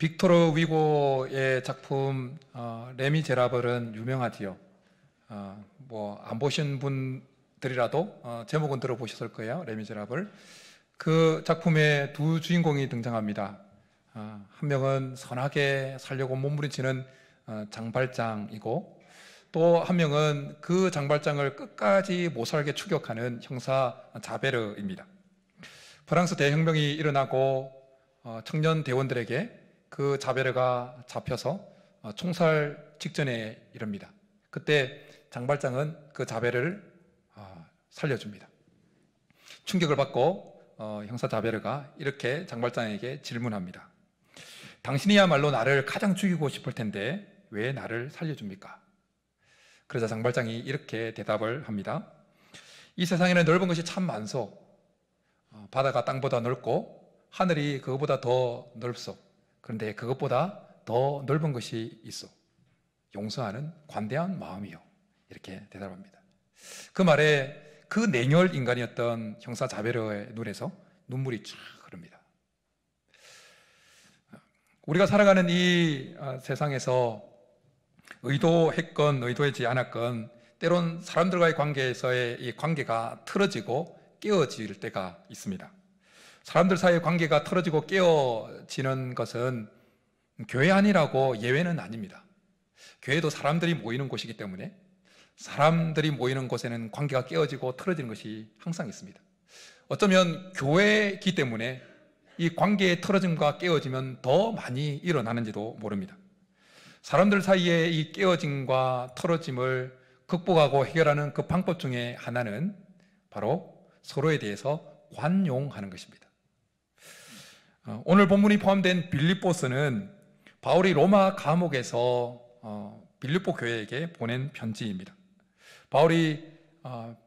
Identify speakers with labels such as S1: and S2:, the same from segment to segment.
S1: 빅토르 위고의 작품 레미제라블은 유명하지요. 뭐 안 보신 분들이라도 제목은 들어보셨을 거예요. 레미제라블. 그 작품에 두 주인공이 등장합니다. 한 명은 선하게 살려고 몸부림치는 장발장이고, 또 한 명은 그 장발장을 끝까지 못 살게 추격하는 형사 자베르입니다. 프랑스 대혁명이 일어나고 청년 대원들에게 그 자베르가 잡혀서 총살 직전에 이릅니다. 그때 장발장은 그 자베르를 살려줍니다. 충격을 받고 형사 자베르가 이렇게 장발장에게 질문합니다. 당신이야말로 나를 가장 죽이고 싶을 텐데 왜 나를 살려줍니까? 그러자 장발장이 이렇게 대답을 합니다. 이 세상에는 넓은 것이 참 많소. 바다가 땅보다 넓고 하늘이 그것보다 더 넓소. 그런데 그것보다 더 넓은 것이 있어. 용서하는 관대한 마음이요. 이렇게 대답합니다. 그 말에 그 냉혈 인간이었던 형사 자베르의 눈에서 눈물이 쫙 흐릅니다. 우리가 살아가는 이 세상에서 의도했건 의도하지 않았건 때론 사람들과의 관계에서의 이 관계가 틀어지고 깨어질 때가 있습니다. 사람들 사이의 관계가 틀어지고 깨어지는 것은 교회 아니라고 예외는 아닙니다. 교회도 사람들이 모이는 곳이기 때문에 사람들이 모이는 곳에는 관계가 깨어지고 틀어지는 것이 항상 있습니다. 어쩌면 교회이기 때문에 이 관계의 틀어짐과 깨어짐은 더 많이 일어나는지도 모릅니다. 사람들 사이의 이 깨어짐과 틀어짐을 극복하고 해결하는 그 방법 중에 하나는 바로 서로에 대해서 관용하는 것입니다. 오늘 본문이 포함된 빌립보서는 바울이 로마 감옥에서 빌립보 교회에게 보낸 편지입니다. 바울이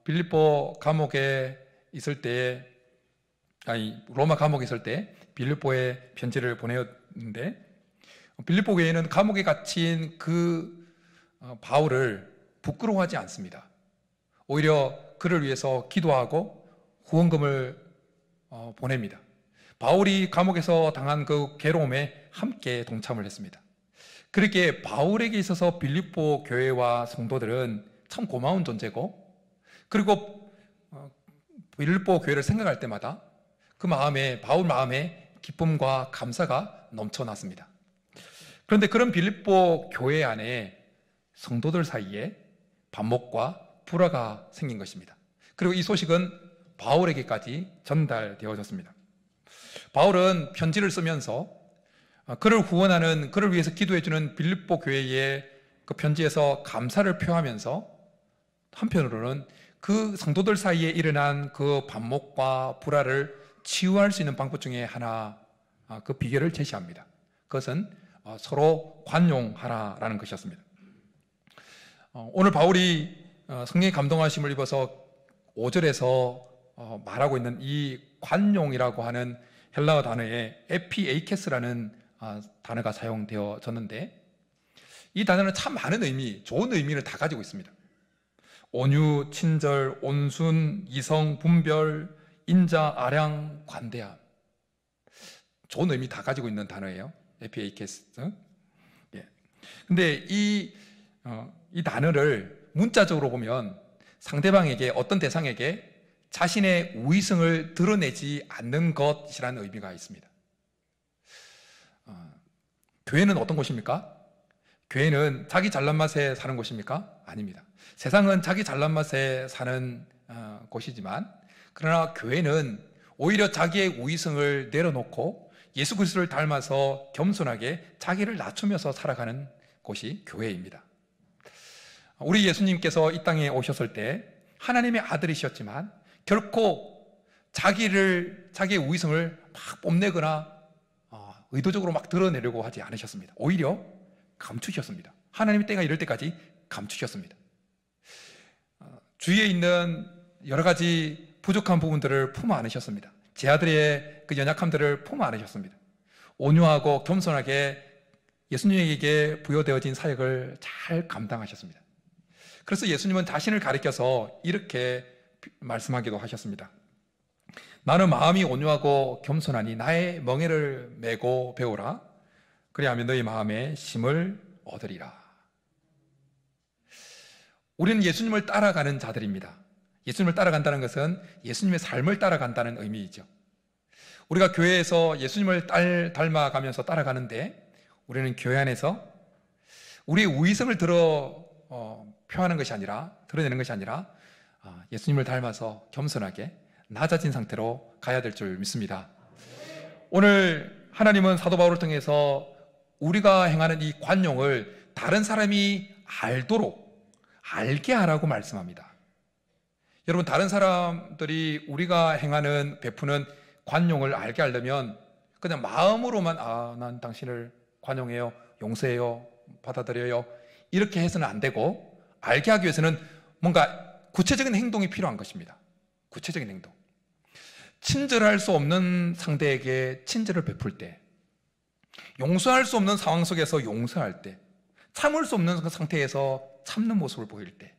S1: 빌립보 감옥에 있을 때, 로마 감옥에 있을 때 빌립보에 편지를 보내었는데, 빌립보 교회는 감옥에 갇힌 그 바울을 부끄러워하지 않습니다. 오히려 그를 위해서 기도하고 후원금을 보냅니다. 바울이 감옥에서 당한 그 괴로움에 함께 동참을 했습니다. 그렇게 바울에게 있어서 빌립보 교회와 성도들은 참 고마운 존재고, 그리고 빌립보 교회를 생각할 때마다 그 마음에, 바울 마음에 기쁨과 감사가 넘쳐났습니다. 그런데 그런 빌립보 교회 안에 성도들 사이에 반목과 불화가 생긴 것입니다. 그리고 이 소식은 바울에게까지 전달되어졌습니다. 바울은 편지를 쓰면서 그를 후원하는, 그를 위해서 기도해주는 빌립보 교회의 그 편지에서 감사를 표하면서 한편으로는 그 성도들 사이에 일어난 그 반목과 불화를 치유할 수 있는 방법 중에 하나, 그 비결을 제시합니다. 그것은 서로 관용하라라는 것이었습니다. 오늘 바울이 성령의 감동하심을 입어서 5절에서 말하고 있는 이 관용이라고 하는 헬라어 단어에 에피에이케스라는 단어가 사용되어졌는데, 이 단어는 참 많은 의미, 좋은 의미를 다 가지고 있습니다. 온유, 친절, 온순, 이성, 분별, 인자, 아량, 관대함. 좋은 의미 다 가지고 있는 단어예요. 에피에이케스. 근데 이 단어를 문자적으로 보면 상대방에게, 어떤 대상에게 자신의 우위성을 드러내지 않는 것이라는 의미가 있습니다. 교회는 어떤 곳입니까? 교회는 자기 잘난 맛에 사는 곳입니까? 아닙니다. 세상은 자기 잘난 맛에 사는 곳이지만, 그러나 교회는 오히려 자기의 우위성을 내려놓고 예수 그리스도를 닮아서 겸손하게 자기를 낮추면서 살아가는 곳이 교회입니다. 우리 예수님께서 이 땅에 오셨을 때 하나님의 아들이셨지만 결코 자기의 우위성을 막 뽐내거나 의도적으로 막 드러내려고 하지 않으셨습니다. 오히려 감추셨습니다. 하나님의 때가 이럴 때까지 감추셨습니다. 주위에 있는 여러 가지 부족한 부분들을 품어 안으셨습니다. 제 아들의 그 연약함들을 품어 안으셨습니다. 온유하고 겸손하게 예수님에게 부여되어진 사역을 잘 감당하셨습니다. 그래서 예수님은 자신을 가리켜서 이렇게 말씀하기도 하셨습니다. 나는 마음이 온유하고 겸손하니 나의 멍에를 메고 배우라. 그리하면 너희 마음에 힘을 얻으리라. 우리는 예수님을 따라가는 자들입니다. 예수님을 따라간다는 것은 예수님의 삶을 따라간다는 의미이죠. 우리가 교회에서 예수님을 닮아가면서 따라가는데, 우리는 교회 안에서 우리의 우위성을 표하는 것이 아니라, 드러내는 것이 아니라 예수님을 닮아서 겸손하게 낮아진 상태로 가야 될 줄 믿습니다. 오늘 하나님은 사도 바울을 통해서 우리가 행하는 이 관용을 다른 사람이 알게 하라고 말씀합니다. 여러분, 다른 사람들이 우리가 행하는 베푸는 관용을 알게 하려면 그냥 마음으로만 난 당신을 관용해요, 용서해요, 받아들여요, 이렇게 해서는 안 되고, 알게 하기 위해서는 뭔가 구체적인 행동이 필요한 것입니다. 구체적인 행동. 친절할 수 없는 상대에게 친절을 베풀 때, 용서할 수 없는 상황 속에서 용서할 때, 참을 수 없는 그 상태에서 참는 모습을 보일 때,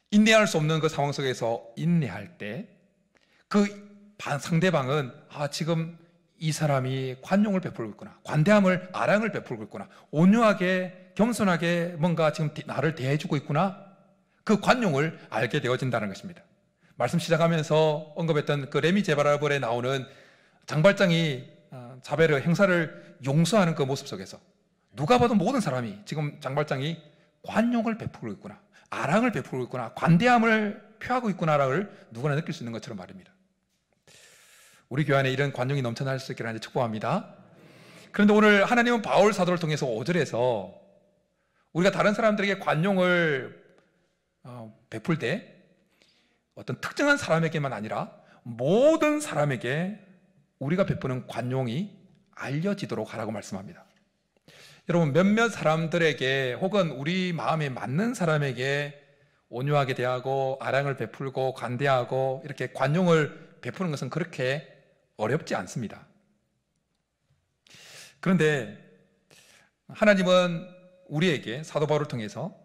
S1: 인내할 수 없는 그 상황 속에서 인내할 때, 그 상대방은 지금 이 사람이 관용을 베풀고 있구나, 관대함을, 아량을 베풀고 있구나, 온유하게 겸손하게 뭔가 지금 나를 대해주고 있구나, 그 관용을 알게 되어진다는 것입니다. 말씀 시작하면서 언급했던 그 레미 제바라볼에 나오는 장발장이 자베르 행사를 용서하는 그 모습 속에서 누가 봐도 모든 사람이 지금 장발장이 관용을 베풀고 있구나, 아랑을 베풀고 있구나, 관대함을 표하고 있구나를 누구나 느낄 수 있는 것처럼 말입니다. 우리 교회 안에 이런 관용이 넘쳐날 수 있기를 축복합니다. 그런데 오늘 하나님은 바울 사도를 통해서 5절에서 우리가 다른 사람들에게 관용을 베풀 때 어떤 특정한 사람에게만 아니라 모든 사람에게 우리가 베푸는 관용이 알려지도록 하라고 말씀합니다. 여러분, 몇몇 사람들에게 혹은 우리 마음에 맞는 사람에게 온유하게 대하고 아량을 베풀고 관대하고 이렇게 관용을 베푸는 것은 그렇게 어렵지 않습니다. 그런데 하나님은 우리에게 사도 바울을 통해서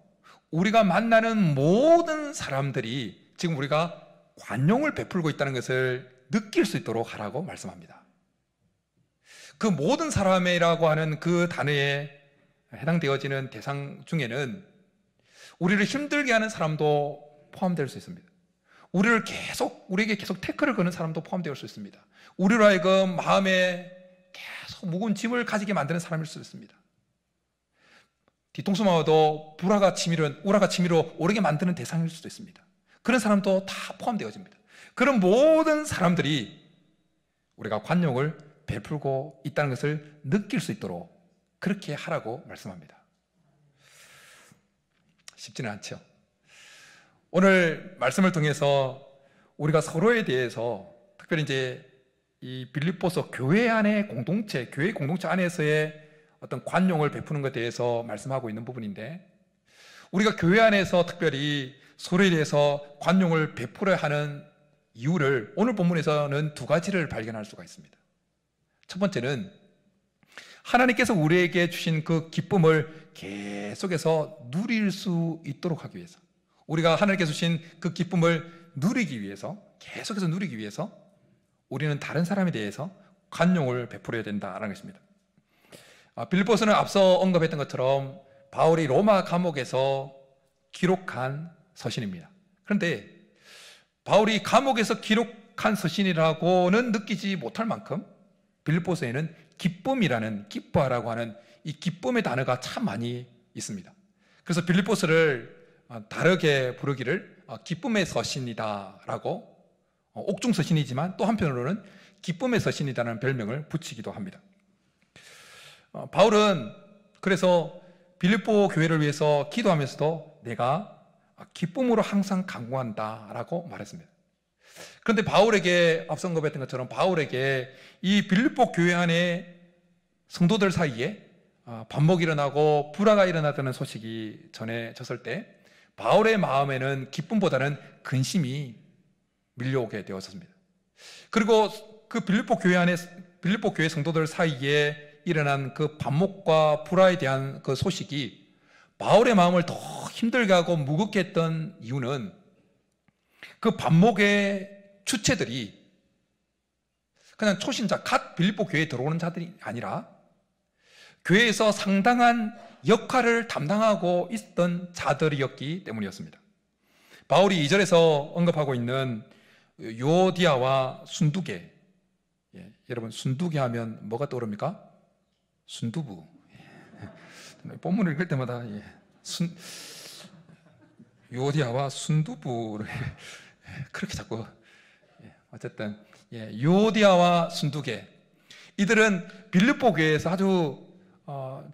S1: 우리가 만나는 모든 사람들이 지금 우리가 관용을 베풀고 있다는 것을 느낄 수 있도록 하라고 말씀합니다. 그 모든 사람이라고 하는 그 단어에 해당되어지는 대상 중에는 우리를 힘들게 하는 사람도 포함될 수 있습니다. 우리에게 계속 태클을 거는 사람도 포함될 수 있습니다. 우리로 하여금 마음에 계속 무거운 짐을 가지게 만드는 사람일 수 있습니다. 뒤통수 맞아도 우라가 치밀어 오르게 만드는 대상일 수도 있습니다. 그런 사람도 다 포함되어집니다. 그런 모든 사람들이 우리가 관용을 베풀고 있다는 것을 느낄 수 있도록 그렇게 하라고 말씀합니다. 쉽지는 않죠. 오늘 말씀을 통해서 우리가 서로에 대해서 특별히 이제 이 빌립보서 교회 안의 공동체, 교회 공동체 안에서의 어떤 관용을 베푸는 것에 대해서 말씀하고 있는 부분인데, 우리가 교회 안에서 특별히 서로에 대해서 관용을 베풀어야 하는 이유를 오늘 본문에서는 두 가지를 발견할 수가 있습니다. 첫 번째는 하나님께서 우리에게 주신 그 기쁨을 계속해서 누릴 수 있도록 하기 위해서, 우리가 하나님께서 주신 그 기쁨을 누리기 위해서, 계속해서 누리기 위해서 우리는 다른 사람에 대해서 관용을 베풀어야 된다는 것입니다. 빌립보서는 앞서 언급했던 것처럼 바울이 로마 감옥에서 기록한 서신입니다. 그런데 바울이 감옥에서 기록한 서신이라고는 느끼지 못할 만큼 빌립보서에는 기뻐하라고 하는 이 기쁨의 단어가 참 많이 있습니다. 그래서 빌립보서를 다르게 부르기를 기쁨의 서신이다라고, 옥중 서신이지만 또 한편으로는 기쁨의 서신이라는 별명을 붙이기도 합니다. 바울은 그래서 빌립보 교회를 위해서 기도하면서도 내가 기쁨으로 항상 간구한다라고 말했습니다. 그런데 바울에게 앞서 언급했던 것처럼 바울에게 이 빌립보 교회 안에 성도들 사이에 반목이 일어나고 불화가 일어났다는 소식이 전해졌을 때 바울의 마음에는 기쁨보다는 근심이 밀려오게 되었습니다. 그리고 그 빌립보 교회 성도들 사이에 일어난 그 반목과 불화에 대한 그 소식이 바울의 마음을 더 힘들게 하고 무겁게 했던 이유는 그 반목의 주체들이 그냥 초신자, 갓 빌립보 교회에 들어오는 자들이 아니라 교회에서 상당한 역할을 담당하고 있던 자들이었기 때문이었습니다. 바울이 2절에서 언급하고 있는 유오디아와 순두계, 여러분 순두계 하면 뭐가 떠오릅니까? 순두부. 본문을 읽을 때마다 유오디아와 순두부를 그렇게 자꾸, 어쨌든 유오디아와 순두계, 이들은 빌립보 교회에서 아주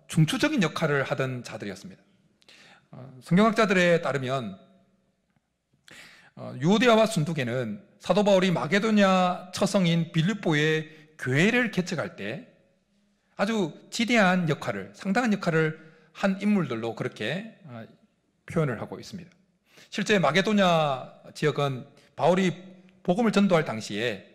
S1: 중추적인 역할을 하던 자들이었습니다. 성경학자들에 따르면 유오디아와 순두계는 사도 바울이 마게도냐 처성인 빌립보에 교회를 개척할 때 아주 지대한 역할을, 상당한 역할을 한 인물들로 그렇게 표현을 하고 있습니다. 실제 마게도냐 지역은 바울이 복음을 전도할 당시에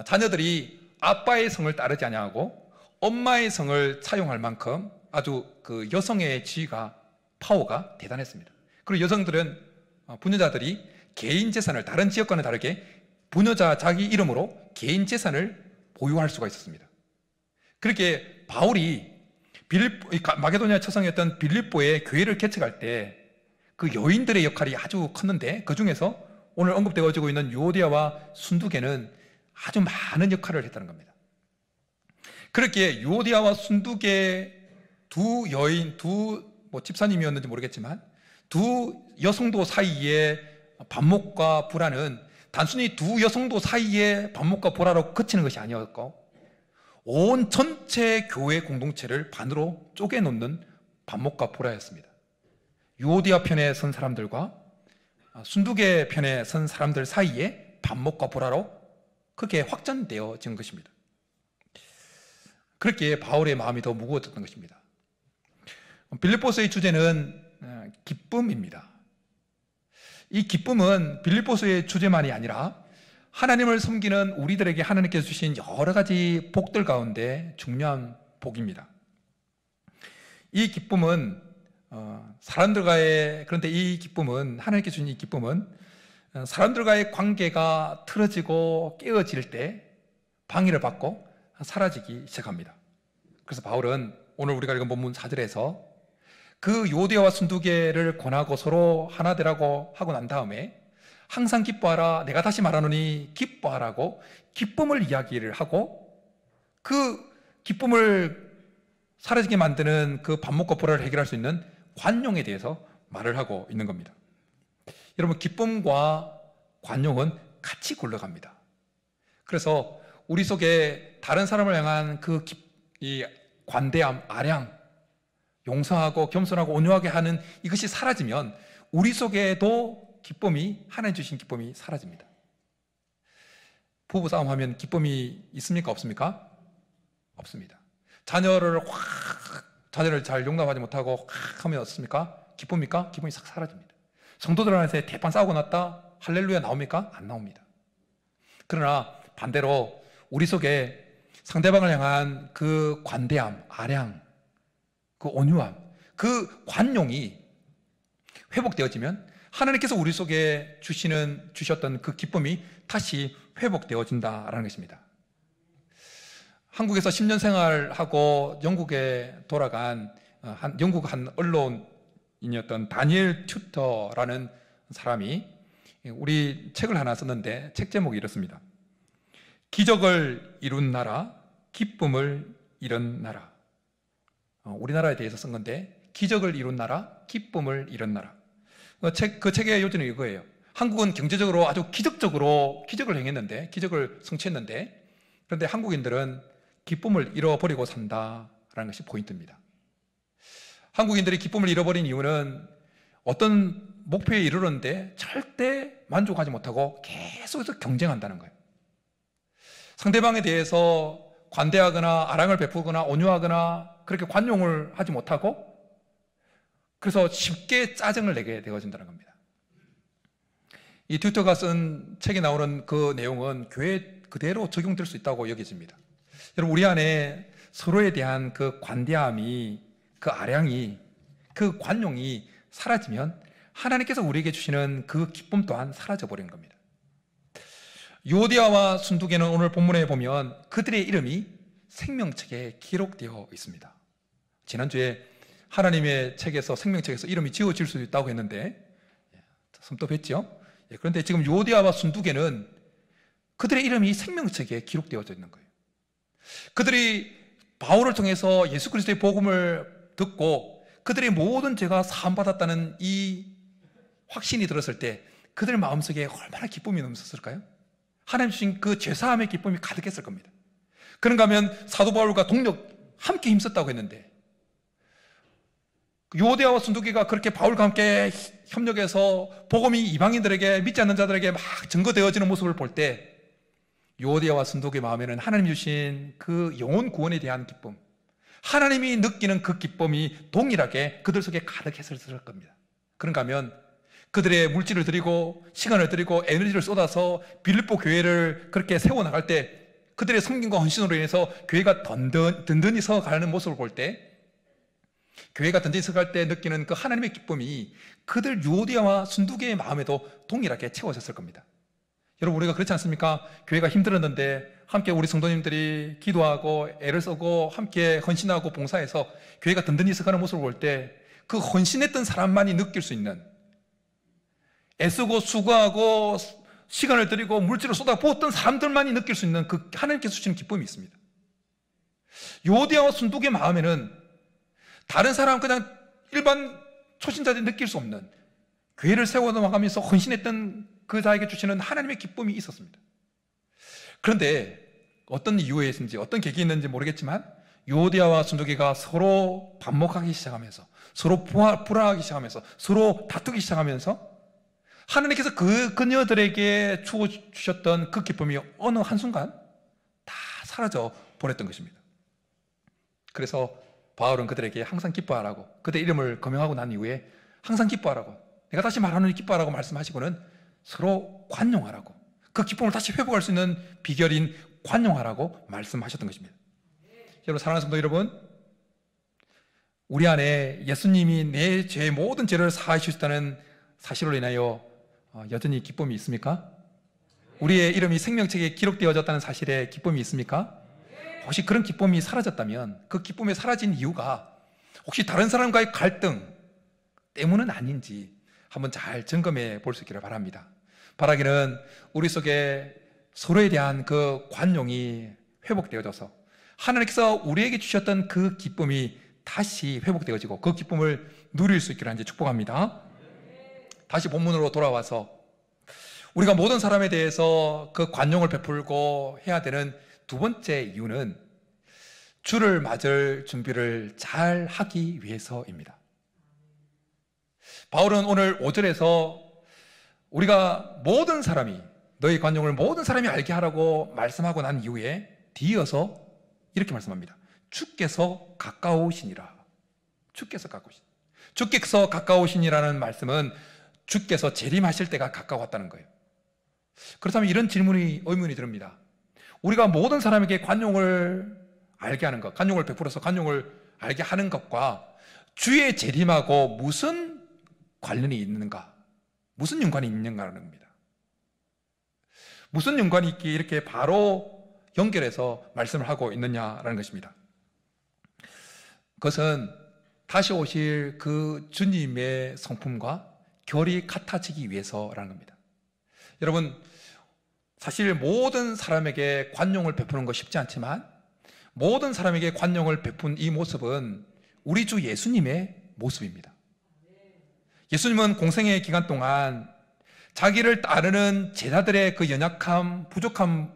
S1: 자녀들이 아빠의 성을 따르지 아니하고 엄마의 성을 차용할 만큼 아주 그 여성의 지위가, 파워가 대단했습니다. 그리고 여성들은, 부녀자들이 개인 재산을 다른 지역과는 다르게 부녀자 자기 이름으로 개인 재산을 보유할 수가 있었습니다. 그렇게 바울이 마게도냐 처성이었던 빌립보에 교회를 개척할 때 그 여인들의 역할이 아주 컸는데, 그 중에서 오늘 언급되어지고 있는 유오디아와 순두계는 아주 많은 역할을 했다는 겁니다. 그렇게 유오디아와 순두계 두 여인, 집사님이었는지 모르겠지만 두 여성도 사이의 반목과 불화는 단순히 두 여성도 사이의 반목과 불화로 그치는 것이 아니었고, 온 전체 교회 공동체를 반으로 쪼개놓는 반목과 불화였습니다. 유오디아 편에 선 사람들과 순두계 편에 선 사람들 사이에 반목과 불화로 그게 확전되어진 것입니다. 그렇게 바울의 마음이 더 무거워졌던 것입니다. 빌립보서의 주제는 기쁨입니다. 이 기쁨은 빌립보서의 주제만이 아니라 하나님을 섬기는 우리들에게 하나님께서 주신 여러 가지 복들 가운데 중요한 복입니다. 이 기쁨은 그런데 이 기쁨은, 하나님께서 주신 이 기쁨은 사람들과의 관계가 틀어지고 깨어질 때 방해를 받고 사라지기 시작합니다. 그래서 바울은 오늘 우리가 읽은 본문 4절에서 그 유오디아와 순두계를 권하고 서로 하나 되라고 하고 난 다음에 항상 기뻐하라, 내가 다시 말하노니 기뻐하라고 기쁨을 이야기를 하고, 그 기쁨을 사라지게 만드는 그 반목과 불화를 해결할 수 있는 관용에 대해서 말을 하고 있는 겁니다. 여러분, 기쁨과 관용은 같이 굴러갑니다. 그래서 우리 속에 다른 사람을 향한 이 관대함, 아량, 용서하고 겸손하고 온유하게 하는 이것이 사라지면 우리 속에도 기쁨이, 하나님 주신 기쁨이 사라집니다. 부부싸움 하면 기쁨이 있습니까? 없습니까? 없습니다. 자녀를 잘 용납하지 못하고 하면 어떻습니까? 기쁩니까? 기쁨이 싹 사라집니다. 성도들한테 대판 싸우고 났다 할렐루야 나옵니까? 안 나옵니다. 그러나 반대로 우리 속에 상대방을 향한 그 관대함, 아량, 그 온유함, 그 관용이 회복되어지면 하나님께서 우리 속에 주셨던 그 기쁨이 다시 회복되어진다라는 것입니다. 한국에서 10년 생활하고 영국에 돌아간 영국 한 언론인이었던 다니엘 튜터라는 사람이 우리 책을 하나 썼는데, 책 제목이 이렇습니다. 기적을 이룬 나라, 기쁨을 잃은 나라. 우리나라에 대해서 쓴 건데, 기적을 이룬 나라, 기쁨을 잃은 나라. 그 책의 요지는 이거예요. 한국은 경제적으로 아주 기적적으로 기적을 행했는데, 기적을 성취했는데, 그런데 한국인들은 기쁨을 잃어버리고 산다라는 것이 포인트입니다. 한국인들이 기쁨을 잃어버린 이유는 어떤 목표에 이르렀는데 절대 만족하지 못하고 계속해서 경쟁한다는 거예요. 상대방에 대해서 관대하거나 아랑을 베푸거나 온유하거나 그렇게 관용을 하지 못하고, 그래서 쉽게 짜증을 내게 되어진다는 겁니다. 이 튜터가 쓴 책에 나오는 그 내용은 교회에 그대로 적용될 수 있다고 여겨집니다. 여러분, 우리 안에 서로에 대한 그 관대함이, 그 아량이, 그 관용이 사라지면 하나님께서 우리에게 주시는 그 기쁨 또한 사라져 버리는 겁니다. 요디아와 순두개는 오늘 본문에 보면 그들의 이름이 생명책에 기록되어 있습니다. 지난주에 하나님의 책에서 생명책에서 이름이 지워질 수도 있다고 했는데 섬뜩했죠. 그런데 지금 요디아와 순두개는 그들의 이름이 생명책에 기록되어져 있는 거예요. 그들이 바울을 통해서 예수 그리스도의 복음을 듣고 그들의 모든 죄가 사함받았다는 이 확신이 들었을 때 그들 마음속에 얼마나 기쁨이 넘쳤을까요? 하나님 주신 그 죄사함의 기쁨이 가득했을 겁니다. 그런가 하면 사도 바울과 동력 함께 힘썼다고 했는데 요대아와 순두개가 그렇게 바울과 함께 협력해서 복음이 이방인들에게, 믿지 않는 자들에게 막 증거되어지는 모습을 볼 때 요대아와 순두개 마음에는 하나님 주신 그 영혼 구원에 대한 기쁨, 하나님이 느끼는 그 기쁨이 동일하게 그들 속에 가득했을 겁니다. 그런가 하면 그들의 물질을 드리고 시간을 드리고 에너지를 쏟아서 빌립보 교회를 그렇게 세워나갈 때 그들의 섬김과 헌신으로 인해서 교회가 든든히 서가는 모습을 볼 때 교회가 든든히 서갈 때 느끼는 그 하나님의 기쁨이 그들 요디아와 순두개의 마음에도 동일하게 채워졌을 겁니다. 여러분, 우리가 그렇지 않습니까? 교회가 힘들었는데 함께 우리 성도님들이 기도하고 애를 쓰고 함께 헌신하고 봉사해서 교회가 든든히 서가는 모습을 볼 때 그 헌신했던 사람만이 느낄 수 있는, 애쓰고 수고하고 시간을 들이고 물질을 쏟아부었던 사람들만이 느낄 수 있는 그 하나님께서 주시는 기쁨이 있습니다. 요디아와 순두개 마음에는 다른 사람, 그냥 일반 초신자들이 느낄 수 없는, 교회를 세워나가면서 헌신했던 그 자에게 주시는 하나님의 기쁨이 있었습니다. 그런데 어떤 이유에 있는지, 어떤 계기가 있는지 모르겠지만 요디아와 순두개가 서로 반목하기 시작하면서, 서로 불화하기 시작하면서, 서로 다투기 시작하면서 하나님께서 그녀들에게 주셨던 그 기쁨이 어느 한순간 다 사라져 버렸던 것입니다. 그래서 바울은 그들에게 항상 기뻐하라고, 그들의 이름을 거명하고 난 이후에 항상 기뻐하라고, 내가 다시 말하노니 기뻐하라고 말씀하시고는 서로 관용하라고, 그 기쁨을 다시 회복할 수 있는 비결인 관용하라고 말씀하셨던 것입니다. 여러분, 사랑하는 성도 여러분, 우리 안에 예수님이 내 죄의 모든 죄를 사하여 주셨다는 사실로 인하여 여전히 기쁨이 있습니까? 우리의 이름이 생명책에 기록되어졌다는 사실에 기쁨이 있습니까? 혹시 그런 기쁨이 사라졌다면 그 기쁨이 사라진 이유가 혹시 다른 사람과의 갈등 때문은 아닌지 한번 잘 점검해 볼 수 있기를 바랍니다. 바라기는 우리 속에 서로에 대한 그 관용이 회복되어져서 하나님께서 우리에게 주셨던 그 기쁨이 다시 회복되어지고 그 기쁨을 누릴 수 있기를 축복합니다. 다시 본문으로 돌아와서 우리가 모든 사람에 대해서 그 관용을 베풀고 해야 되는 두 번째 이유는 주를 맞을 준비를 잘 하기 위해서입니다. 바울은 오늘 5절에서 우리가 모든 사람이, 너희 관용을 모든 사람이 알게 하라고 말씀하고 난 이후에 뒤이어서 이렇게 말씀합니다. 주께서 가까우시니라. 주께서 가까우시니라는 말씀은 주께서 재림하실 때가 가까웠다는 거예요. 그렇다면 이런 의문이 듭니다. 우리가 모든 사람에게 관용을 알게 하는 것, 관용을 베풀어서 관용을 알게 하는 것과 주의 재림하고 무슨 관련이 있는가? 무슨 연관이 있는가라는 겁니다. 무슨 연관이 있기에 이렇게 바로 연결해서 말씀을 하고 있느냐라는 것입니다. 그것은 다시 오실 그 주님의 성품과 결이 같아지기 위해서라는 겁니다. 여러분, 사실 모든 사람에게 관용을 베푸는 거 쉽지 않지만 모든 사람에게 관용을 베푼 이 모습은 우리 주 예수님의 모습입니다. 예수님은 공생의 기간 동안 자기를 따르는 제자들의 그 연약함, 부족함,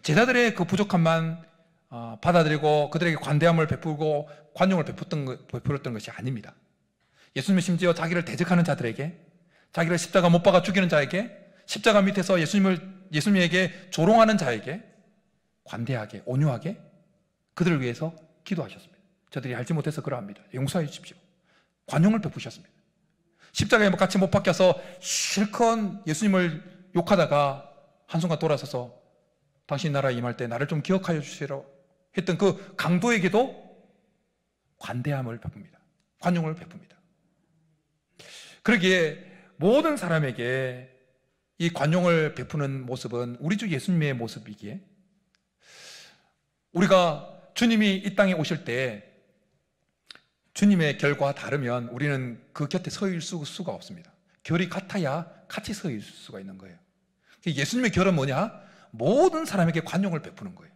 S1: 제자들의 그 부족함만 받아들이고 그들에게 관대함을 베풀고 관용을 베풀었던 것이 아닙니다. 예수님은 심지어 자기를 대적하는 자들에게, 자기를 십자가 못 박아 죽이는 자에게, 십자가 밑에서 예수님에게 조롱하는 자에게 관대하게, 온유하게 그들을 위해서 기도하셨습니다. 저들이 알지 못해서 그러합니다. 용서해 주십시오. 관용을 베푸셨습니다. 십자가에 같이 못 박혀서 실컷 예수님을 욕하다가 한순간 돌아서서 당신 나라에 임할 때 나를 좀 기억하여 주시라 했던 그 강도에게도 관대함을 베풉니다. 관용을 베풉니다. 그러기에 모든 사람에게 이 관용을 베푸는 모습은 우리 주 예수님의 모습이기에 우리가 주님이 이 땅에 오실 때 주님의 결과 다르면 우리는 그 곁에 서 있을 수가 없습니다. 결이 같아야 같이 서 있을 수가 있는 거예요. 예수님의 결은 뭐냐? 모든 사람에게 관용을 베푸는 거예요.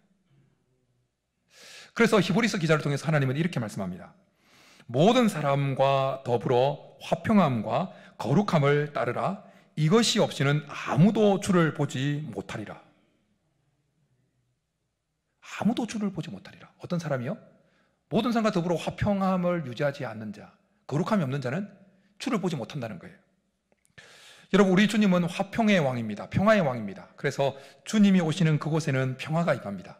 S1: 그래서 히브리서 기자를 통해서 하나님은 이렇게 말씀합니다. 모든 사람과 더불어 화평함과 거룩함을 따르라. 이것이 없이는 아무도 주를 보지 못하리라. 아무도 주를 보지 못하리라. 어떤 사람이요? 모든 사람과 더불어 화평함을 유지하지 않는 자, 거룩함이 없는 자는 주를 보지 못한다는 거예요. 여러분, 우리 주님은 화평의 왕입니다. 평화의 왕입니다. 그래서 주님이 오시는 그곳에는 평화가 임합니다.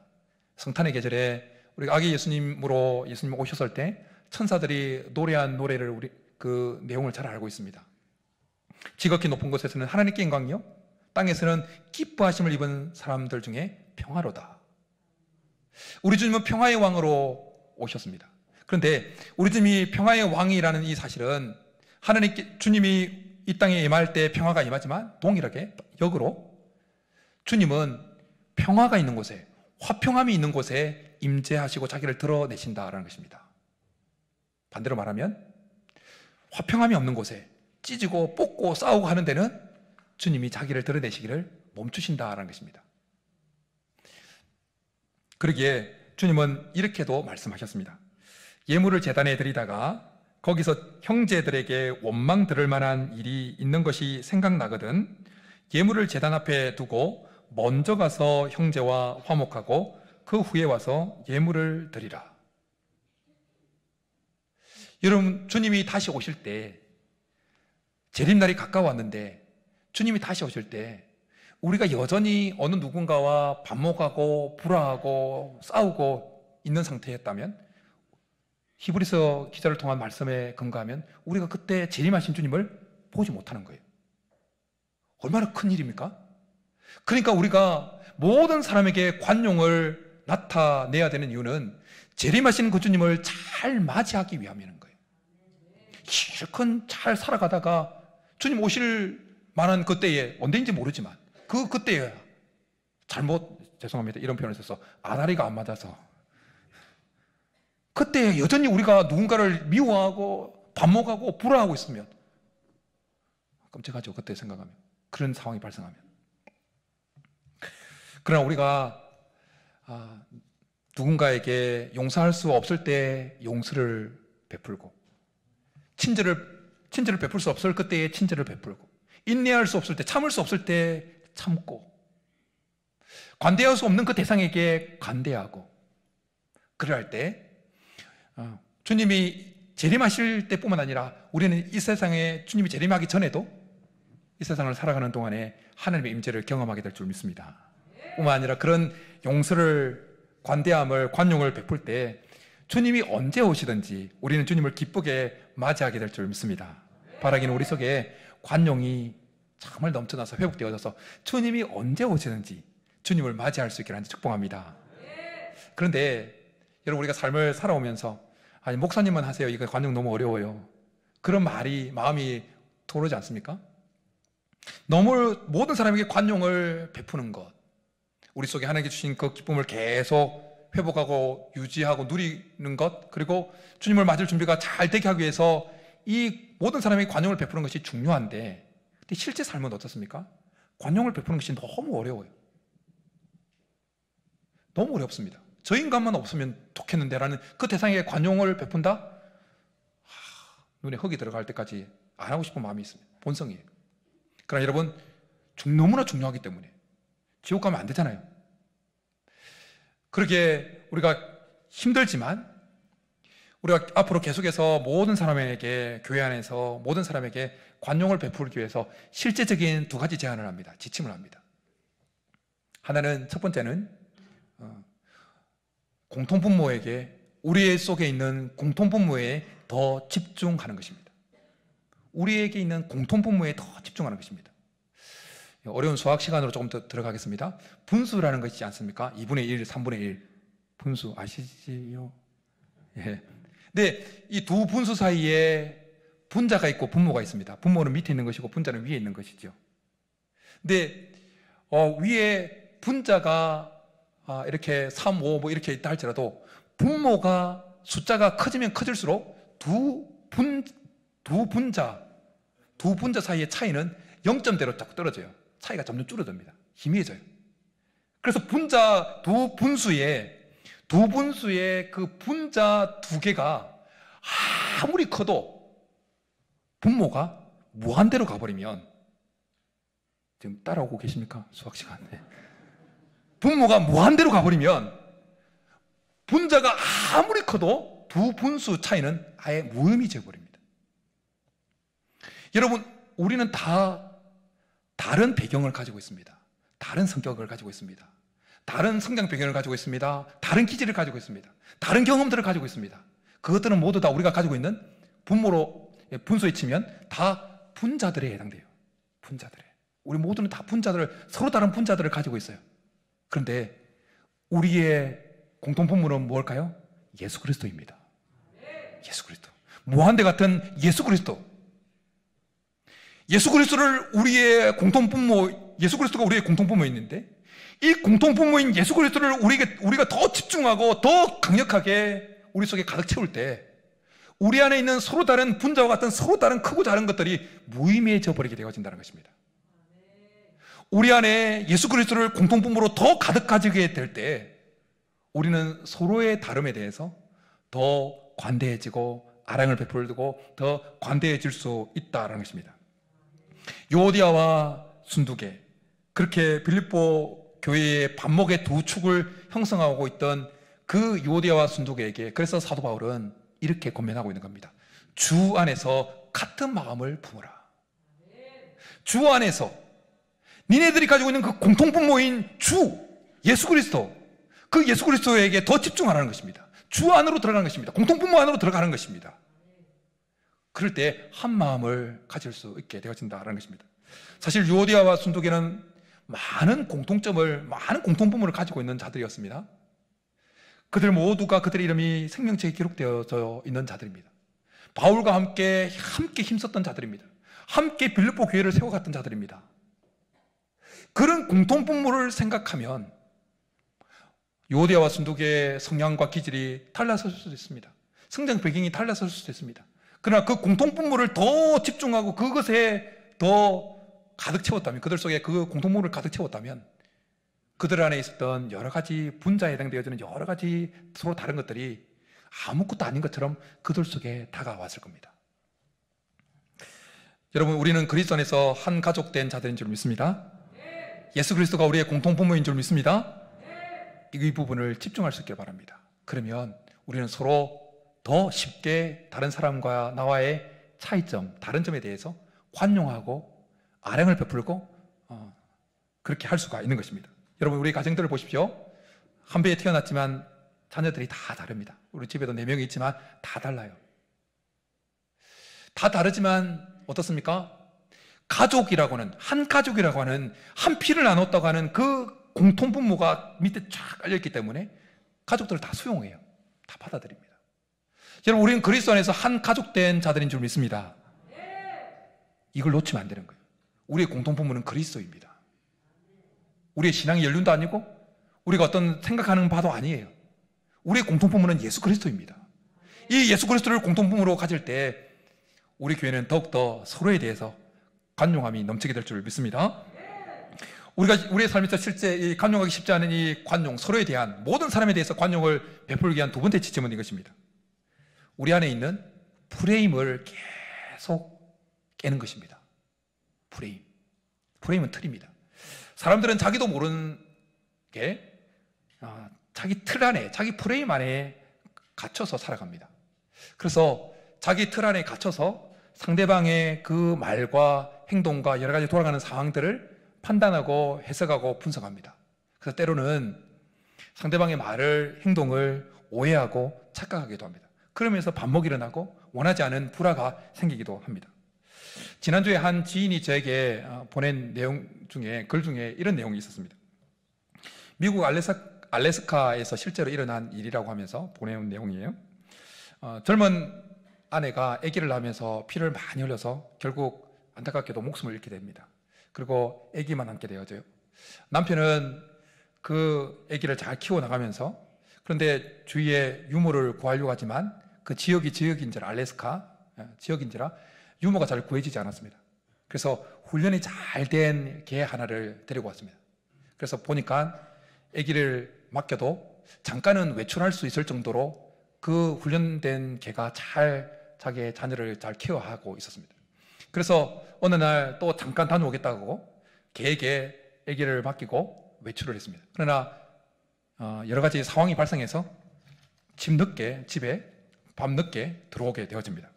S1: 성탄의 계절에 우리 아기 예수님으로 예수님 오셨을 때 천사들이 노래한 노래를 우리 그 내용을 잘 알고 있습니다. 지극히 높은 곳에서는 하나님께 영광이요, 땅에서는 기뻐하심을 입은 사람들 중에 평화로다. 우리 주님은 평화의 왕으로 오셨습니다. 그런데 우리 주님이 평화의 왕이라는 이 사실은 하나님께 주님이 이 땅에 임할 때 평화가 임하지만 동일하게 역으로 주님은 평화가 있는 곳에, 화평함이 있는 곳에 임재하시고 자기를 드러내신다라는 것입니다. 반대로 말하면 화평함이 없는 곳에 찢고 뽑고 싸우고 하는 데는 주님이 자기를 드러내시기를 멈추신다라는 것입니다. 그러기에 주님은 이렇게도 말씀하셨습니다. 예물을 제단에 드리다가 거기서 형제들에게 원망 들을 만한 일이 있는 것이 생각나거든 예물을 제단 앞에 두고 먼저 가서 형제와 화목하고 그 후에 와서 예물을 드리라. 여러분, 주님이 다시 오실 때, 재림날이 가까웠는데 주님이 다시 오실 때 우리가 여전히 어느 누군가와 반목하고 불화하고 싸우고 있는 상태였다면, 히브리서 기자를 통한 말씀에 근거하면 우리가 그때 재림하신 주님을 보지 못하는 거예요. 얼마나 큰 일입니까? 그러니까 우리가 모든 사람에게 관용을 나타내야 되는 이유는 재림하시는 그 주님을 잘 맞이하기 위함이라는 거예요. 실컷 잘 살아가다가 주님 오실 만한 그때에, 언제인지 모르지만 그때에 죄송합니다, 이런 표현을 써서 아다리가 안 맞아서 그때 여전히 우리가 누군가를 미워하고 반목하고 불화하고 있으면 끔찍하죠. 그때 생각하면, 그런 상황이 발생하면. 그러나 우리가 누군가에게 용서할 수 없을 때 용서를 베풀고, 친절을 베풀 수 없을 그때에 친절을 베풀고, 인내할 수 없을 때, 참을 수 없을 때 참고, 관대할 수 없는 그 대상에게 관대하고, 그래야 할 때 주님이 재림하실 때뿐만 아니라 우리는 이 세상에 주님이 재림하기 전에도 이 세상을 살아가는 동안에 하나님의 임재를 경험하게 될 줄 믿습니다. 뿐만 아니라 그런 용서를, 관대함을, 관용을 베풀 때 주님이 언제 오시든지 우리는 주님을 기쁘게 맞이하게 될 줄 믿습니다. 바라기는 우리 속에 관용이 정말 넘쳐나서 회복되어져서 주님이 언제 오시든지 주님을 맞이할 수 있기를 간절히 축복합니다. 그런데 여러분, 우리가 삶을 살아오면서 아니, 목사님만 하세요, 이거 관용 너무 어려워요, 그런 마음이 도르지 않습니까? 너무 모든 사람에게 관용을 베푸는 것, 우리 속에 하나님께 주신 그 기쁨을 계속 회복하고 유지하고 누리는 것, 그리고 주님을 맞을 준비가 잘 되게 하기 위해서 이 모든 사람에게 관용을 베푸는 것이 중요한데, 근데 실제 삶은 어떻습니까? 관용을 베푸는 것이 너무 어려워요. 너무 어렵습니다. 저 인간만 없으면 좋겠는데 라는 그 대상에게 관용을 베푼다? 눈에 흙이 들어갈 때까지 안 하고 싶은 마음이 있습니다. 본성이에요. 그러나 여러분, 너무나 중요하기 때문에 지옥 가면 안 되잖아요. 그러기에 우리가 힘들지만 우리가 앞으로 계속해서 모든 사람에게, 교회 안에서 모든 사람에게 관용을 베풀기 위해서 실제적인 두 가지 제안을 합니다. 지침을 합니다. 하나는, 첫 번째는 공통분모에게, 우리 속에 있는 공통분모에 더 집중하는 것입니다. 우리에게 있는 공통분모에 더 집중하는 것입니다. 어려운 수학 시간으로 조금 더 들어가겠습니다. 분수라는 것이 있지 않습니까? 2분의 1, 3분의 1 분수 아시지요? 예. 근데 이 두 분수 사이에 분자가 있고 분모가 있습니다. 분모는 밑에 있는 것이고 분자는 위에 있는 것이죠. 근데 위에 분자가 이렇게 3, 5 뭐 이렇게 있다 할지라도 분모가 숫자가 커지면 커질수록 두 분자 사이의 차이는 0점대로 자꾸 떨어져요. 차이가 점점 줄어듭니다. 희미해져요. 그래서 두 분수의 그 분자 두 개가 아무리 커도 분모가 무한대로 가버리면, 지금 따라오고 계십니까? 수학 시간에. 분모가 무한대로 가버리면 분자가 아무리 커도 두 분수 차이는 아예 무의미해져 버립니다. 여러분, 우리는 다 다른 배경을 가지고 있습니다. 다른 성격을 가지고 있습니다. 다른 성장 배경을 가지고 있습니다. 다른 기질을 가지고 있습니다. 다른 경험들을 가지고 있습니다. 그것들은 모두 다 우리가 가지고 있는 분수에 치면 다 분자들에 해당돼요. 분자들에. 우리 모두는 다 서로 다른 분자들을 가지고 있어요. 그런데 우리의 공통분모는 뭘까요? 예수 그리스도입니다. 예수 그리스도. 무한대 같은 예수 그리스도. 예수 그리스도가 우리의 공통분모였는데, 이 공통분모인 예수 그리스도를 우리가 더 집중하고 더 강력하게 우리 속에 가득 채울 때, 우리 안에 있는 서로 다른 분자와 같은 서로 다른 크고 작은 것들이 무의미해져 버리게 되어진다는 것입니다. 우리 안에 예수 그리스도를 공통분모로 더 가득 가지게 될 때, 우리는 서로의 다름에 대해서 더 관대해지고 아량을 베풀고 더 관대해질 수 있다는 것입니다. 요디아와 순두계, 그렇게 빌립보 교회의 반목의 두 축을 형성하고 있던 그 요디아와 순두계에게, 그래서 사도 바울은 이렇게 권면하고 있는 겁니다. 주 안에서 같은 마음을 품으라. 주 안에서 니네들이 가지고 있는 그 공통분모인 주 예수 그리스도, 그 예수 그리스도에게 더 집중하라는 것입니다. 주 안으로 들어가는 것입니다. 공통분모 안으로 들어가는 것입니다. 그럴 때 한 마음을 가질 수 있게 되어진다는 것입니다. 사실 요디아와 순두계는 많은 공통분모를 가지고 있는 자들이었습니다. 그들 모두가 그들의 이름이 생명책에 기록되어져 있는 자들입니다. 바울과 함께 힘썼던 자들입니다. 함께 빌립보 교회를 세워갔던 자들입니다. 그런 공통분모를 생각하면 요디아와 순두계의 성향과 기질이 달라질 수도 있습니다. 성장 배경이 달라질 수도 있습니다. 그러나 그 공통분모를 더 집중하고 그것에 더 가득 채웠다면, 그들 속에 그 공통분모를 가득 채웠다면, 그들 안에 있었던 여러 가지 분자에 해당되어지는 여러 가지 서로 다른 것들이 아무것도 아닌 것처럼 그들 속에 다가왔을 겁니다. 여러분, 우리는 그리스도 안에서 한 가족된 자들인 줄 믿습니다. 예수 그리스도가 우리의 공통분모인 줄 믿습니다. 이 부분을 집중할 수 있길 바랍니다. 그러면 우리는 서로 더 쉽게 다른 사람과 나와의 차이점, 다른 점에 대해서 관용하고 아량을 베풀고 그렇게 할 수가 있는 것입니다. 여러분, 우리 가정들을 보십시오. 한 배에 태어났지만 자녀들이 다 다릅니다. 우리 집에도 4명이 있지만 다 달라요. 다 다르지만 어떻습니까? 한 가족이라고 하는, 한 피를 나눴다고 하는 그 공통분모가 밑에 쫙 깔려있기 때문에 가족들을 다 수용해요. 다 받아들입니다. 여러분, 우리는 그리스도 안에서 한 가족된 자들인 줄 믿습니다. 이걸 놓치면 안 되는 거예요. 우리의 공통분모는 그리스도입니다. 우리의 신앙이 연륜도 아니고 우리가 어떤 생각하는 바도 아니에요. 우리의 공통분모는 예수 그리스도입니다. 이 예수 그리스도를 공통분모로 가질 때 우리 교회는 더욱더 서로에 대해서 관용함이 넘치게 될 줄 믿습니다. 우리의 삶에서 실제 이 관용하기 쉽지 않은 이 관용, 서로에 대한, 모든 사람에 대해서 관용을 베풀기 위한 두 번째 지침은 이것입니다. 우리 안에 있는 프레임을 계속 깨는 것입니다. 프레임은 틀입니다. 사람들은 자기도 모르는 게 자기 틀 안에, 자기 프레임 안에 갇혀서 살아갑니다. 그래서 자기 틀 안에 갇혀서 상대방의 그 말과 행동과 여러 가지 돌아가는 상황들을 판단하고 해석하고 분석합니다. 그래서 때로는 상대방의 말을, 행동을 오해하고 착각하기도 합니다. 그러면서 반목이 일어나고 원하지 않은 불화가 생기기도 합니다. 지난주에 한 지인이 저에게 보낸 글 중에 이런 내용이 있었습니다. 미국 알래스카에서 실제로 일어난 일이라고 하면서 보내온 내용이에요. 젊은 아내가 아기를 낳으면서 피를 많이 흘려서 결국 안타깝게도 목숨을 잃게 됩니다. 그리고 아기만 안게 되어져요. 남편은 그 아기를 잘 키워나가면서, 그런데 주위에 유모를 구하려고 하지만 그 지역이 지역인지라, 알래스카 지역인지라 유모가 잘 구해지지 않았습니다. 그래서 훈련이 잘 된 개 하나를 데리고 왔습니다. 그래서 보니까 아기를 맡겨도 잠깐은 외출할 수 있을 정도로 그 훈련된 개가 잘 자기의 자녀를 잘 케어하고 있었습니다. 그래서 어느 날 또 잠깐 다녀오겠다고 개에게 아기를 맡기고 외출을 했습니다. 그러나 여러 가지 상황이 발생해서 집에 밤늦게 들어오게 되어집니다.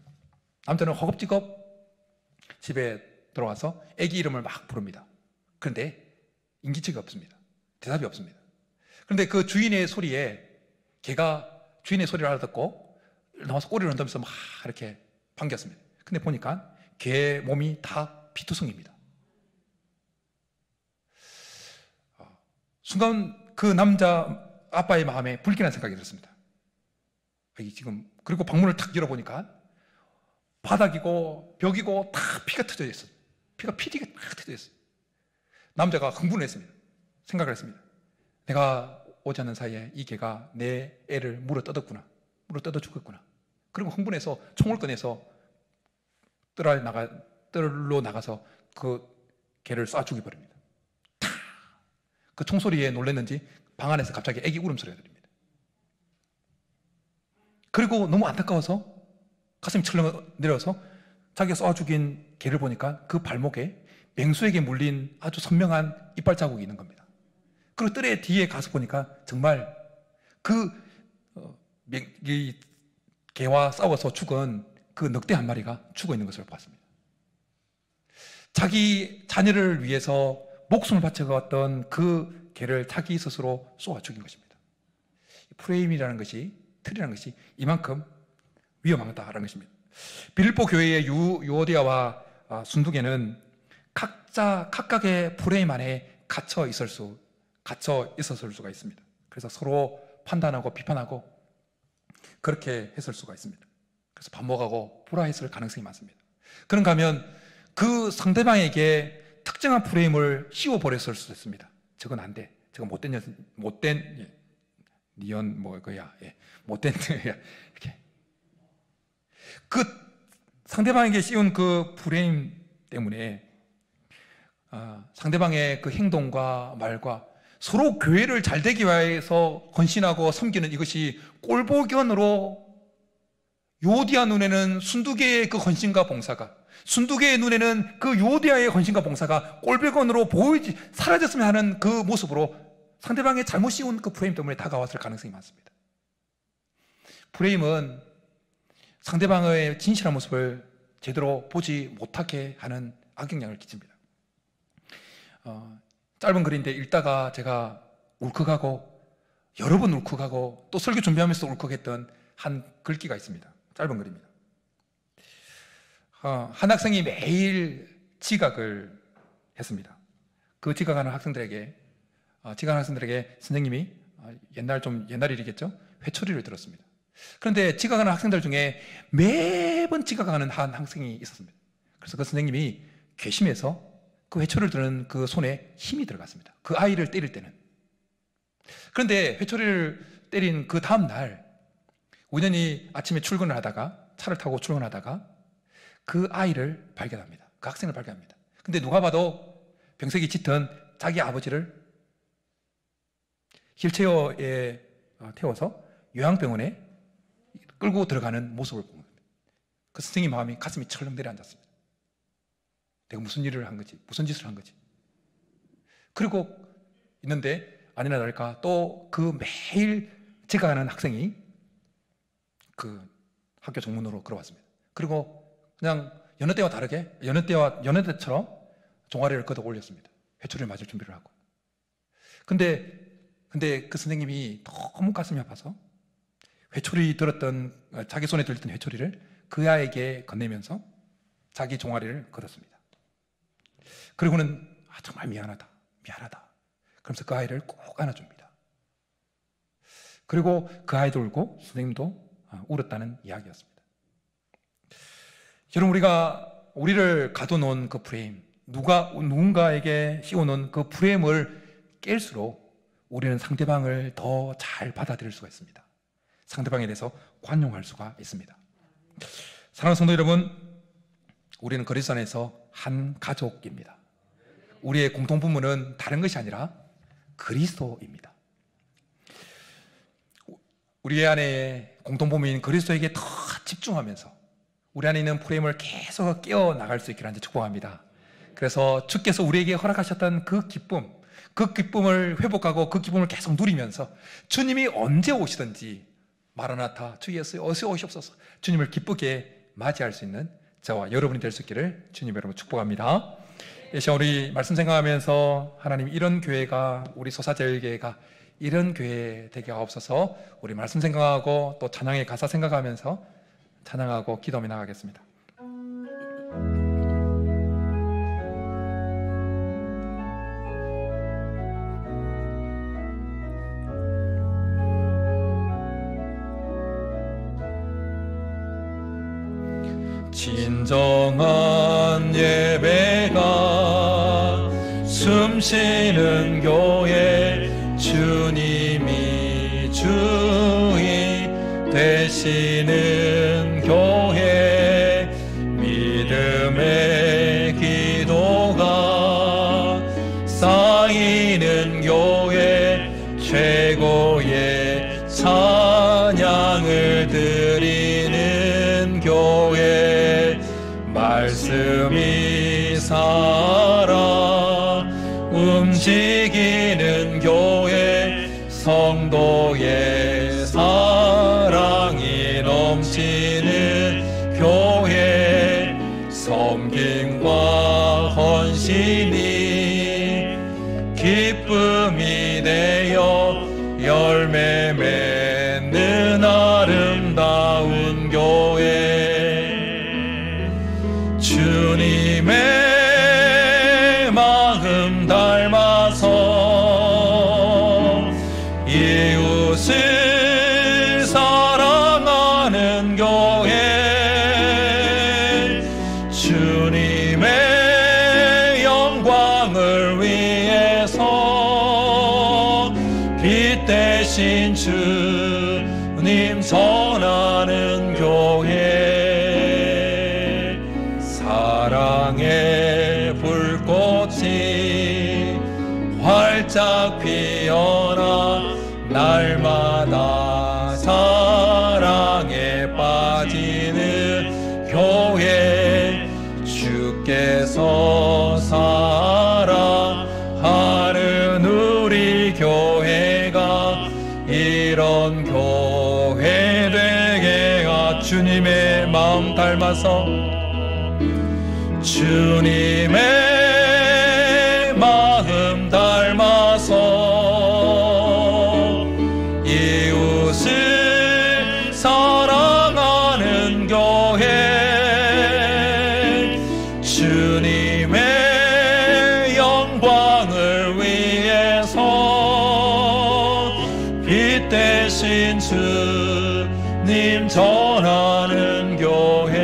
S1: 남자는 허겁지겁 집에 들어와서 아기 이름을 막 부릅니다. 그런데 인기척이 없습니다. 대답이 없습니다. 그런데 그 주인의 소리에 개가 주인의 소리를 알아듣고 나와서 꼬리를 흔들면서 막 이렇게 반겼습니다. 근데 보니까 개의 몸이 다 피투성입니다. 순간 그 남자 아빠의 마음에 불길한 생각이 들었습니다. 그리고 방문을 탁 열어보니까 바닥이고 벽이고 다 피가 터져 있어요. 피가 피디게 딱 터져 있어요. 남자가 흥분을 했습니다. 생각을 했습니다. 내가 오지 않는 사이에 이 개가 내 애를 물어 뜯었구나. 물어 뜯어 죽었구나. 그리고 흥분해서 총을 꺼내서 뜰로 나가서 그 개를 쏴 죽여버립니다. 그 총소리에 놀랐는지 방 안에서 갑자기 애기 울음소리가 들립니다. 그리고 너무 안타까워서 가슴이 철렁 내려서 자기가 쏴 죽인 개를 보니까 그 발목에 맹수에게 물린 아주 선명한 이빨 자국이 있는 겁니다. 그리고 뜰의 뒤에 가서 보니까 정말 이 개와 싸워서 죽은 그 늑대 한 마리가 죽어 있는 것을 봤습니다. 자기 자녀를 위해서 목숨을 바쳐갔던 그 개를 자기 스스로 쏘아 죽인 것입니다. 프레임이라는 것이, 틀이라는 것이 이만큼 위험하다는 것입니다. 빌립보 교회의 유오디아와 순두개는 각각의 프레임 안에 갇혀 있었을 수가 있습니다. 그래서 서로 판단하고 비판하고 그렇게 했을 수가 있습니다. 그래서 반목하고 불화했을 가능성이 많습니다. 그런가 하면 그 상대방에게 특정한 프레임을 씌워버렸을 수도 있습니다. 저건 안 돼. 저건 못된 니언 못된 이렇게 그 상대방에게 씌운 그 프레임 때문에 상대방의 그 행동과 말과 서로 교회를 잘 되기 위해서 헌신하고 섬기는 이것이 꼴보견으로 요디아 눈에는 순두개의 그 헌신과 봉사가, 순두개의 눈에는 그 요디아의 헌신과 봉사가 꼴보견으로 보이지 사라졌으면 하는 그 모습으로 상대방의 잘못 씌운 그 프레임 때문에 다가왔을 가능성이 많습니다. 프레임은 상대방의 진실한 모습을 제대로 보지 못하게 하는 악영향을 끼칩니다. 짧은 글인데 읽다가 제가 울컥하고 여러 번 울컥하고 또 설교 준비하면서 울컥했던 한 글귀가 있습니다. 짧은 글입니다. 한 학생이 매일 지각을 했습니다. 그 지각하는 학생들에게 선생님이 옛날 일이겠죠? 회초리를 들었습니다. 그런데 지각하는 학생들 중에 매번 지각하는 한 학생이 있었습니다. 그래서 그 선생님이 괘씸해서 그 회초리를 드는 그 손에 힘이 들어갔습니다. 그 아이를 때릴 때는. 그런데 회초리를 때린 그 다음 날 우연히 아침에 차를 타고 출근하다가 그 아이를 발견합니다. 그 학생을 발견합니다. 근데 누가 봐도 병색이 짙은 자기 아버지를 휠체어에 태워서 요양병원에 끌고 들어가는 모습을 본 겁니다. 그 선생님 마음이 가슴이 철렁 내려앉았습니다. 내가 무슨 일을 한 거지? 무슨 짓을 한 거지? 그리고 있는데 아니나 다를까 또 그 매일 지각하는 학생이 그 학교 정문으로 걸어왔습니다. 그리고 그냥 여느 때와 다르게 여느 때처럼 종아리를 걷어 올렸습니다. 회초리를 맞을 준비를 하고. 근데 그 선생님이 너무 가슴이 아파서 자기 손에 들었던 회초리를 그 아이에게 건네면서 자기 종아리를 걷었습니다. 그리고는 정말 미안하다. 그러면서 그 아이를 꼭 안아줍니다. 그리고 그 아이도 울고 선생님도 울었다는 이야기였습니다. 여러분, 우리를 가둬놓은 그 프레임, 누군가에게 씌워놓은 그 프레임을 깰수록 우리는 상대방을 더 잘 받아들일 수가 있습니다. 상대방에 대해서 관용할 수가 있습니다. 사랑하는 성도 여러분, 우리는 그리스도 안에서 한 가족입니다. 우리의 공통부모는 다른 것이 아니라 그리스도입니다. 우리 안에 공통부모인 그리스도에게 더 집중하면서 우리 안에 있는 프레임을 계속 깨어나갈 수 있기를 축복합니다. 그래서 주께서 우리에게 허락하셨던 그 기쁨을 회복하고 그 기쁨을 계속 누리면서 주님이 언제 오시든지 마라나타 주 예수 어서 오시옵소서 주님을 기쁘게 맞이할 수 있는 저와 여러분이 될 수 있기를 주님 여러분 축복합니다. 이 시간 우리 말씀 생각하면서 하나님 이런 교회가 우리 소사제일교회가 이런 교회 되게 하옵소서. 우리 말씀 생각하고 또 찬양의 가사 생각하면서 찬양하고 기도하며 나가겠습니다. 진정한 예배가 숨쉬는 교회 주님이 주인 되시는 교회 믿음의 기도가 쌓이는 교회 최고의 찬양을 드리는 교회 말씀이 살아 움직이는 교회 성도의 사랑이 넘치는 교회 섬김과 헌신이 기쁨이 되어 열매 맺는 아름다운 교회 주님의 마음 닮아서 이웃을 사랑하는 교회 주님의 영광을 위해서 빛 대신 주님 전하는 교회 사랑의 불꽃이 활짝 피어나 날마다 사랑에 빠지는 교회 주께서 사랑하는 우리 교회가 이런 교회 되게 주님의 마음 닮아서 주님의 마음 닮아서 이웃을 사랑하는 교회 주님의 영광을 위해서 빛 대신 주님 전하는 교회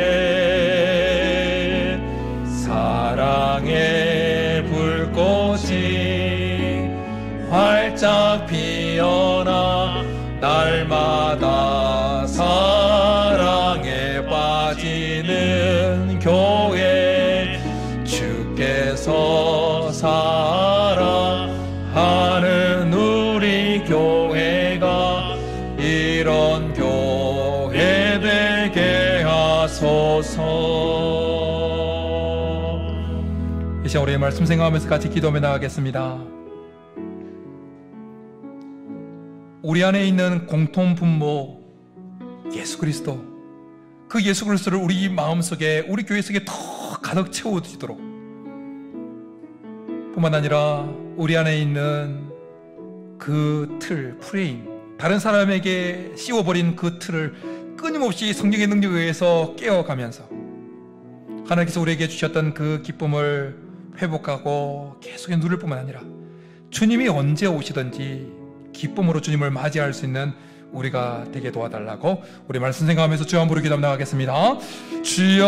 S1: 사랑의 불꽃이 활짝 피어나 날마다 사랑에 빠지는 교회 주께서 사랑하는 우리 교회가 이런 교회 되게 하소서. 이 시간 우리의 말씀 생각하면서 같이 기도하며 나가겠습니다. 우리 안에 있는 공통 분모 예수 그리스도, 그 예수 그리스도를 우리 마음속에 우리 교회 속에 더 가득 채워지도록 뿐만 아니라 우리 안에 있는 그 틀, 프레임, 다른 사람에게 씌워버린 그 틀을 끊임없이 성령의 능력에 의해서 깨어가면서 하나님께서 우리에게 주셨던 그 기쁨을 회복하고 계속 누릴 뿐만 아니라 주님이 언제 오시든지 기쁨으로 주님을 맞이할 수 있는 우리가 되게 도와달라고 우리 말씀 생각하면서 주여 한번 부르기 기도하며 나가겠습니다. 주여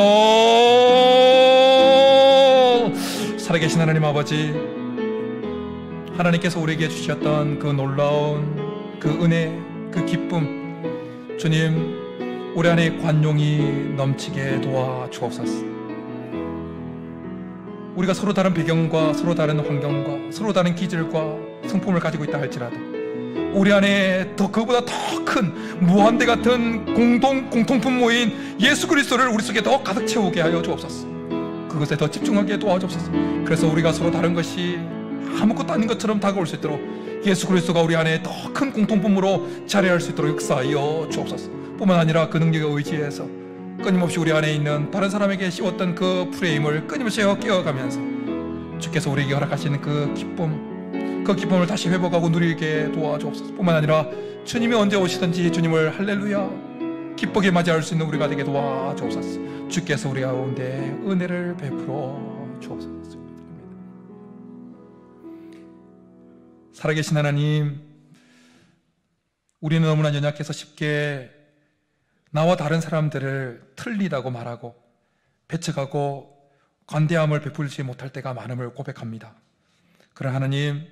S1: 살아계신 하나님 아버지, 하나님께서 우리에게 주셨던 그 놀라운 그 은혜, 그 기쁨, 주님, 우리 안에 관용이 넘치게 도와주옵소서. 우리가 서로 다른 배경과 서로 다른 환경과 서로 다른 기질과 성품을 가지고 있다 할지라도 우리 안에 그보다 더 큰 무한대 같은 공통분모인 예수 그리스도를 우리 속에 더 가득 채우게 하여 주옵소서. 그것에 더 집중하게 도와주옵소서. 그래서 우리가 서로 다른 것이 아무것도 아닌 것처럼 다가올 수 있도록 예수 그리스도가 우리 안에 더 큰 공통분모로 자리할 수 있도록 역사하여 주옵소서. 뿐만 아니라 그 능력에 의지해서 끊임없이 우리 안에 있는 다른 사람에게 씌웠던 그 프레임을 끊임없이 깨어가면서 주께서 우리에게 허락하시는 그 기쁨을 다시 회복하고 누리게 도와주옵소서. 뿐만 아니라 주님이 언제 오시든지 주님을 할렐루야 기쁘게 맞이할 수 있는 우리가 되게 도와주옵소서. 주께서 우리 가운데 은혜를 베풀어 주옵소서. 살아계신 하나님, 우리는 너무나 연약해서 쉽게 나와 다른 사람들을 틀리다고 말하고 배척하고 관대함을 베풀지 못할 때가 많음을 고백합니다. 그러나 하나님,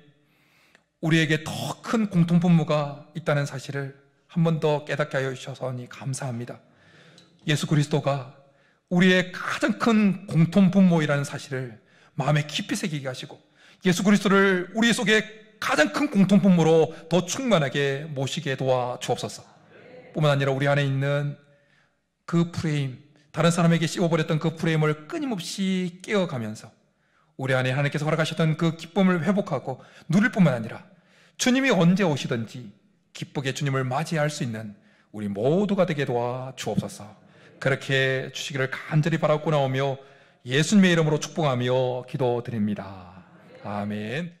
S1: 우리에게 더 큰 공통분모가 있다는 사실을 한 번 더 깨닫게 하여 주셔서니 감사합니다. 예수 그리스도가 우리의 가장 큰 공통분모이라는 사실을 마음에 깊이 새기게 하시고 예수 그리스도를 우리 속에 가장 큰 공통분모로 더 충만하게 모시게 도와주옵소서. 뿐만 아니라 우리 안에 있는 그 프레임, 다른 사람에게 씌워버렸던 그 프레임을 끊임없이 깨어가면서 우리 안에 하나님께서 허락하셨던 그 기쁨을 회복하고 누릴 뿐만 아니라 주님이 언제 오시든지 기쁘게 주님을 맞이할 수 있는 우리 모두가 되게 도와주옵소서. 그렇게 주시기를 간절히 바라고 나오며 예수님의 이름으로 축복하며 기도드립니다. 아멘.